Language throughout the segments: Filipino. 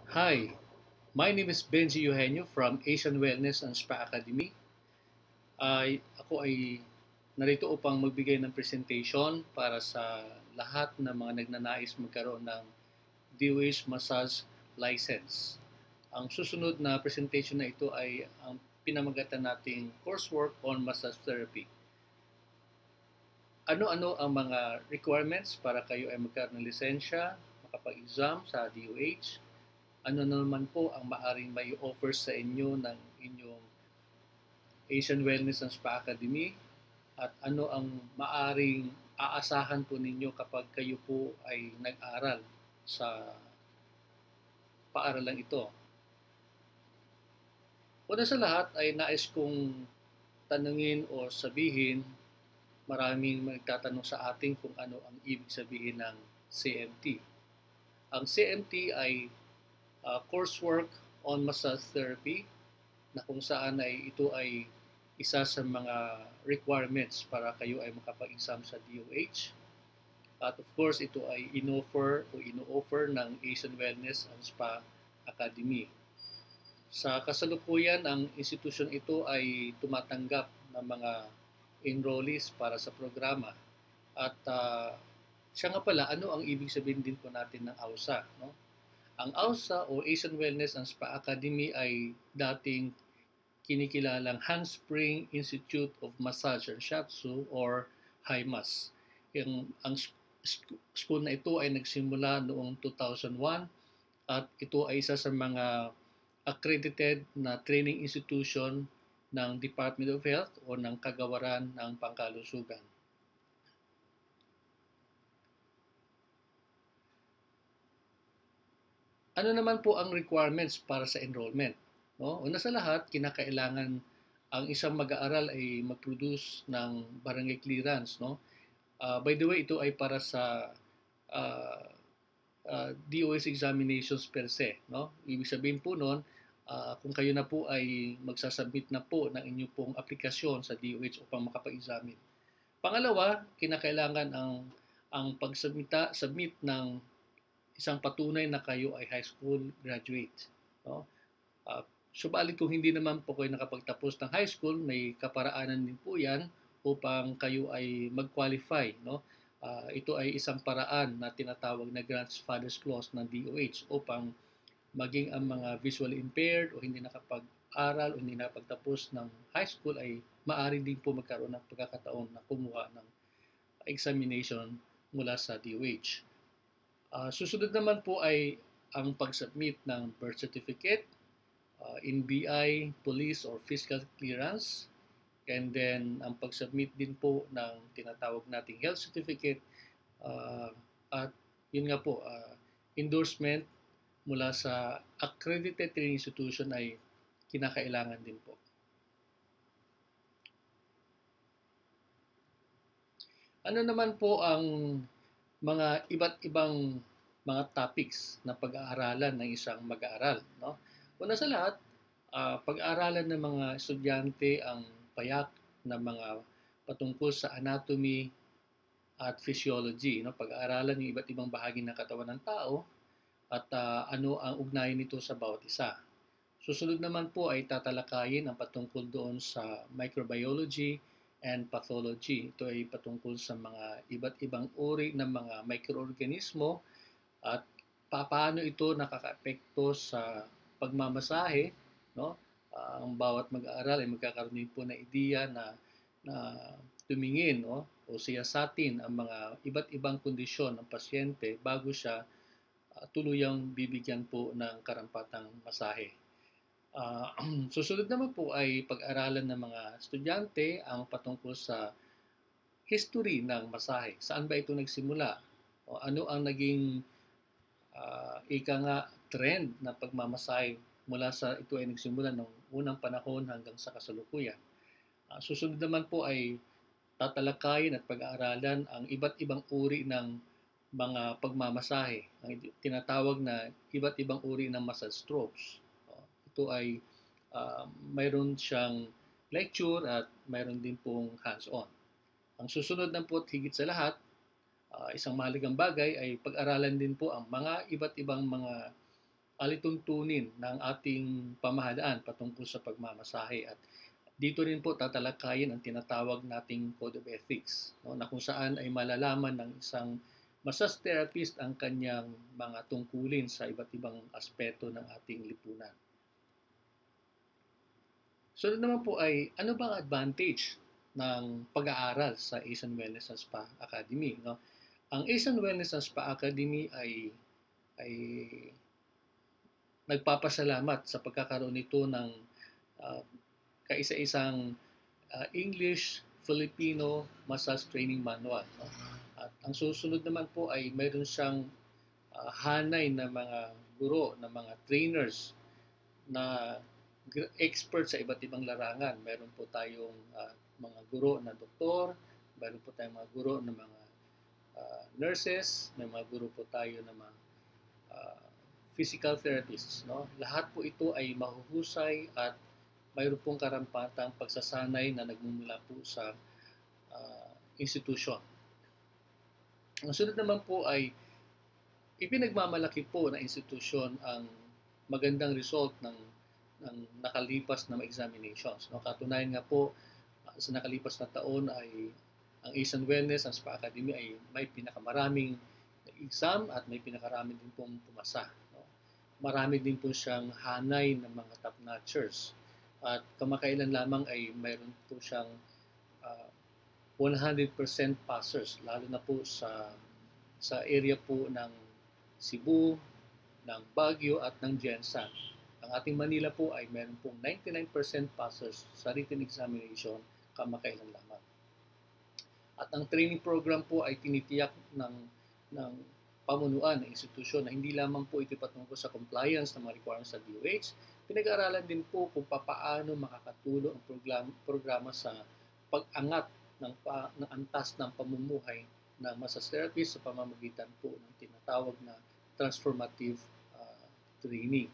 Hi, my name is Benji Eugenio from Asian Wellness and Spa Academy. Ako ay narito upang magbigay ng presentation para sa lahat ng mga nagnanais magkaroon ng DOH Massage License. Ang susunod na presentation na ito ay ang pinamagatan nating coursework on massage therapy. Ano-ano ang mga requirements para kayo ay magkaroon ng lisensya, makapag-exam sa DOH? Ano naman po ang maaring may offer sa inyo ng inyong Asian Wellness and Spa Academy at ano ang maaring aasahan po ninyo kapag kayo po ay nag-aral sa paaralang ito. Una sa lahat ay nais kong tanungin o sabihin, maraming magtatanong sa atin kung ano ang ibig sabihin ng CMT. Ang CMT ay coursework on massage therapy na kung saan ay ito ay isa sa mga requirements para kayo ay makapag-exam sa DOH. At of course, ito ay ino-offer ng Asian Wellness and Spa Academy. Sa kasalukuyan, ang institusyon ito ay tumatanggap ng mga enrollees para sa programa. At siya nga pala, ano ang ibig sabihin din po natin ng AUSA? No? Ang AUSA o Asian Wellness and Spa Academy ay dating kinikilalang Handspring Institute of Massage and Shiatsu or HIMAS. Ang school na ito ay nagsimula noong 2001 at ito ay isa sa mga accredited na training institution ng Department of Health o ng Kagawaran ng Pangkalusugan. Ano naman po ang requirements para sa enrollment? No? Una sa lahat, kinakailangan ang isang mag-aaral ay mag-produce ng barangay clearance. No? By the way, ito ay para sa uh, DOS examinations per se. No? Ibig sabihin po noon, kung kayo na po ay magsasubmit na po ng inyong pong aplikasyon sa DOH upang makapag-examine. Pangalawa, kinakailangan ang submit ng isang patunay na kayo ay high school graduate. No? Uh, Subalit kung hindi naman po kayo nakapagtapos ng high school, may kaparaanan din po yan upang kayo ay mag-qualify. No? Ito ay isang paraan na tinatawag na Grandfather's Clause ng DOH upang maging ang mga visually impaired o hindi nakapag-aral o hindi nakapagtapos ng high school ay maaari din po magkaroon ng pagkakataon na kumuha ng examination mula sa DOH. Susunod naman po ay ang pag-submit ng birth certificate, NBI, police or fiscal clearance, and then ang pag-submit din po ng tinatawag nating health certificate at yun nga po, endorsement mula sa accredited training institution ay kinakailangan din po. Ano naman po ang mga iba't ibang mga topics na pag-aaralan ng isang mag-aaral? No? Una sa lahat, pag-aaralan ng mga estudyante ang payak na mga patungkol sa anatomy at physiology. No? Pag-aaralan yung iba't ibang bahagi ng katawan ng tao at ano ang ugnayan nito sa bawat isa. Susunod naman po ay tatalakayin ang patungkol doon sa microbiology and pathology. Ito ay patungkol sa mga iba't ibang uri ng mga microorganismo at paano ito nakakaapekto sa pagmamasahe. No? Ang bawat mag-aaral ay magkakaroon din po na ideya na tumingin, no? O siyasatin ang mga iba't ibang kondisyon ng pasyente bago siya tuluyang bibigyan po ng karampatang masahe. Susunod naman po ay pag-aralan ng mga estudyante ang patungkol sa history ng masahe. Saan ba ito nagsimula? O ano ang naging ika nga trend na pagmamasahe mula sa ito ay nagsimula noong unang panahon hanggang sa kasalukuyan. Susunod naman po ay tatalakayin at pag-aaralan ang iba't ibang uri ng mga pagmamasahe, ang tinatawag na iba't ibang uri ng massage strokes. Ito ay mayroon siyang lecture at mayroon din pong hands-on. Ang susunod na po at higit sa lahat, isang mahalagang bagay ay pag-aralan din po ang mga iba't ibang mga alituntunin ng ating pamahalaan patungkol sa pagmamasahe. At dito rin po tatalakayin ang tinatawag nating Code of Ethics, no, na kung saan ay malalaman ng isang massage therapist ang kanyang mga tungkulin sa iba't ibang aspeto ng ating lipunan. Sunod naman po ay ano bang advantage ng pag-aaral sa Asian Wellness and Spa Academy, no? Ang Asian Wellness and Spa Academy ay nagpapasalamat sa pagkakaroon nito ng uh, kaisa-isang English, Filipino Massage Training Manual. No? At ang susunod naman po ay mayroon siyang hanay na mga guro, na mga trainers na expert sa iba't ibang larangan. Meron po tayong mga guro na doktor, meron po tayong mga guro na mga nurses, may mga guro po tayo na mga physical therapists. No? Lahat po ito ay mahuhusay at mayroon pong karampatang pagsasanay na nagmumula po sa institusyon. Ang sunod naman po ay ipinagmamalaki po na institusyon ang magandang result ng nakalipas na examinations. No? Katunayan nga po, sa nakalipas na taon ay ang Asian Wellness and Spa Academy ay may pinakamaraming exam at may pinakaraming din pong pumasa. No? Marami din po siyang hanay ng mga top-notchers. At kamakailan lamang ay mayroon po siyang 100% passers, lalo na po sa area po ng Cebu, ng Baguio at ng Jensan. Ang ating Manila po ay mayroon pong 99% passers sa written examination kamakailan lamang. At ang training program po ay tinitiyak ng pamunuan ng institusyon na hindi lamang po ito patungkol sa compliance ng mga requirements sa DOH, pinag-aaralan din po kung paano makakatulong ang programa sa pag-angat ng antas ng pamumuhay ng massage therapist sa pamamagitan po ng tinatawag na transformative training.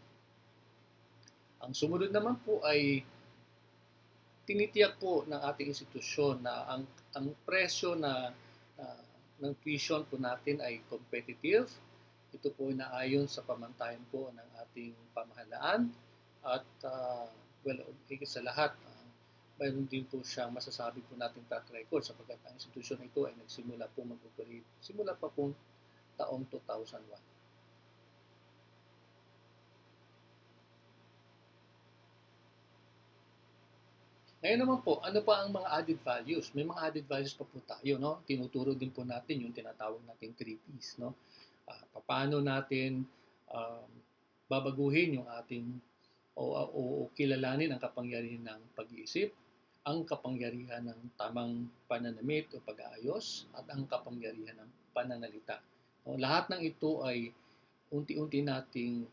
Ang sumunod naman po ay tinitiyak po ng ating institusyon na ang presyo ng tuition po natin ay competitive. Ito po ay naayon sa pamantayan po ng ating pamahalaan. At higit sa lahat, mayroon din po siyang masasabi po natin track record sapagkat ang institusyon ito ay nagsimula po mag-operate simula pa po taong 2001. Ngayon naman po, ano pa ang mga added values? May mga added values pa po tayo, no? Tinuturo din po natin yung tinatawag nating 3Ps, no? Paano natin babaguhin yung ating o kilalanin ang kapangyarihan ng pag-iisip, ang kapangyarihan ng tamang pananamit o pag-aayos, at ang kapangyarihan ng pananalita. No, lahat ng ito ay unti-unti nating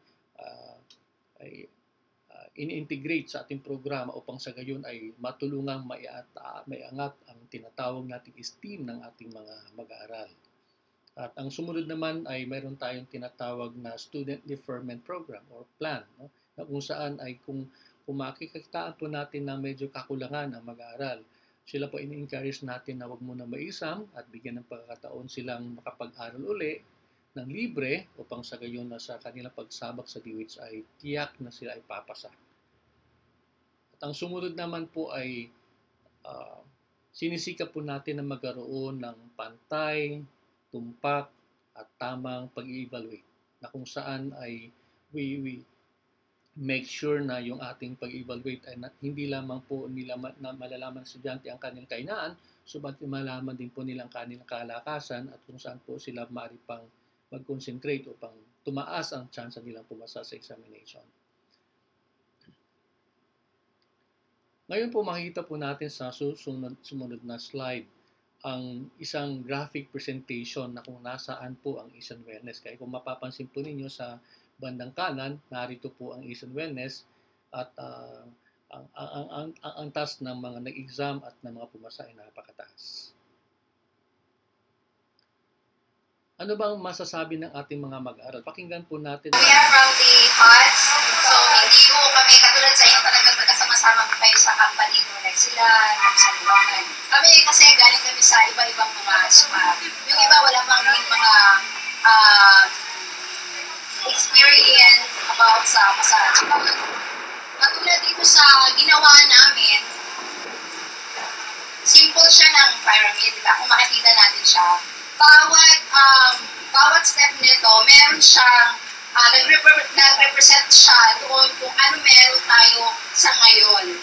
in-integrate sa ating programa upang sa gayon ay matulungang maiangat ang tinatawag nating esteem ng ating mga mag-aaral. At ang sumunod naman ay mayroon tayong tinatawag na Student Deferment Program or plan, no? Na kung saan ay kung makikitaan po natin na medyo kakulangan ang mag-aaral, sila po in-encourage natin na wag muna maisam at bigyan ng pagkakataon silang makapag-aral uli ng libre upang sa gayon na sa kanilang pagsabak sa DOH ay tiyak na sila ay papasa. At ang sumunod naman po ay sinisikap po natin na magkaroon ng pantay, tumpak at tamang pag-evaluate na kung saan ay we make sure na yung ating pag-evaluate ay hindi lamang po nila malalaman ng estudyante ang kanilang kahinaan, subalit malaman din po nilang kanilang kalakasan at kung saan po sila maaari pang mag-concentrate upang tumaas ang chance nilang pumasa sa examination. Ngayon po makikita po natin sa sumunod na slide ang isang graphic presentation na kung nasaan po ang Asian Wellness. Kaya kung mapapansin po ninyo sa bandang kanan, narito po ang Asian Wellness at ang task ng mga nag-exam at ng mga pumasa ay napakataas. Ano bang masasabi ng ating mga mag-aaral? Pakinggan po natin. We are from the HOTS, so hindi mo kami katulad sa inyo talagang magkasama-sama kayo sa company mo, like sila, sa Luwangan. Kami kasi galing kami sa iba-ibang mga spa. Yung iba wala pang mga experience about pagsama-sama. Tsaka, katulad dito sa ginawa namin, simple siya ng pyramid, diba? Kung makikita natin siya. Bawat step nito, meron siyang nag-represent siya doon kung ano meron tayo sa ngayon.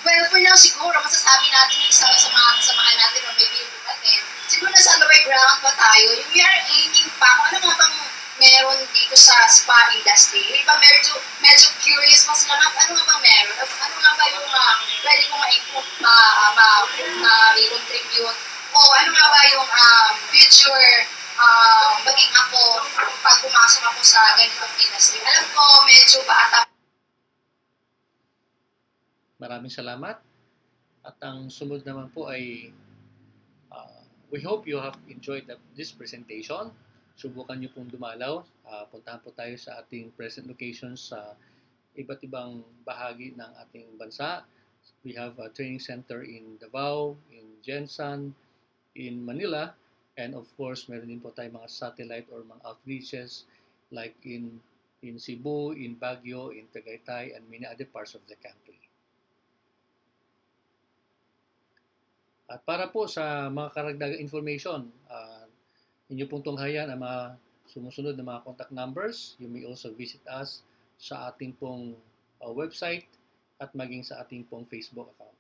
Well, for now, siguro, masasabi natin isa sa mga kasamahan natin or maybe yung natin, siguro nasa lower ground pa tayo. Yung we are aiming pa kung ano mga bang meron dito sa spa industry. Yung iba medyo curious pa sila nga, ano nga bang meron? Ano nga ba yung pwede kong ma-contribute? O ano nga ba yung future maging ako pag pumasok ako sa ganitong industry? Alam ko, medyo bata. Maraming salamat. At ang sunod naman po ay we hope you have enjoyed this presentation. Subukan nyo pong dumalaw. Puntahan po tayo sa ating present locations sa iba't ibang bahagi ng ating bansa. We have a training center in Davao, in Jensan, in Manila, and of course, meron din po tayo mga satellite or mga outreaches like in Cebu, in Baguio, in Tagaytay, and many other parts of the country. At para po sa mga karagdagang information, inyo pong tunghayan ang mga sumusunod na mga contact numbers. You may also visit us sa ating pong website at maging sa ating pong Facebook account.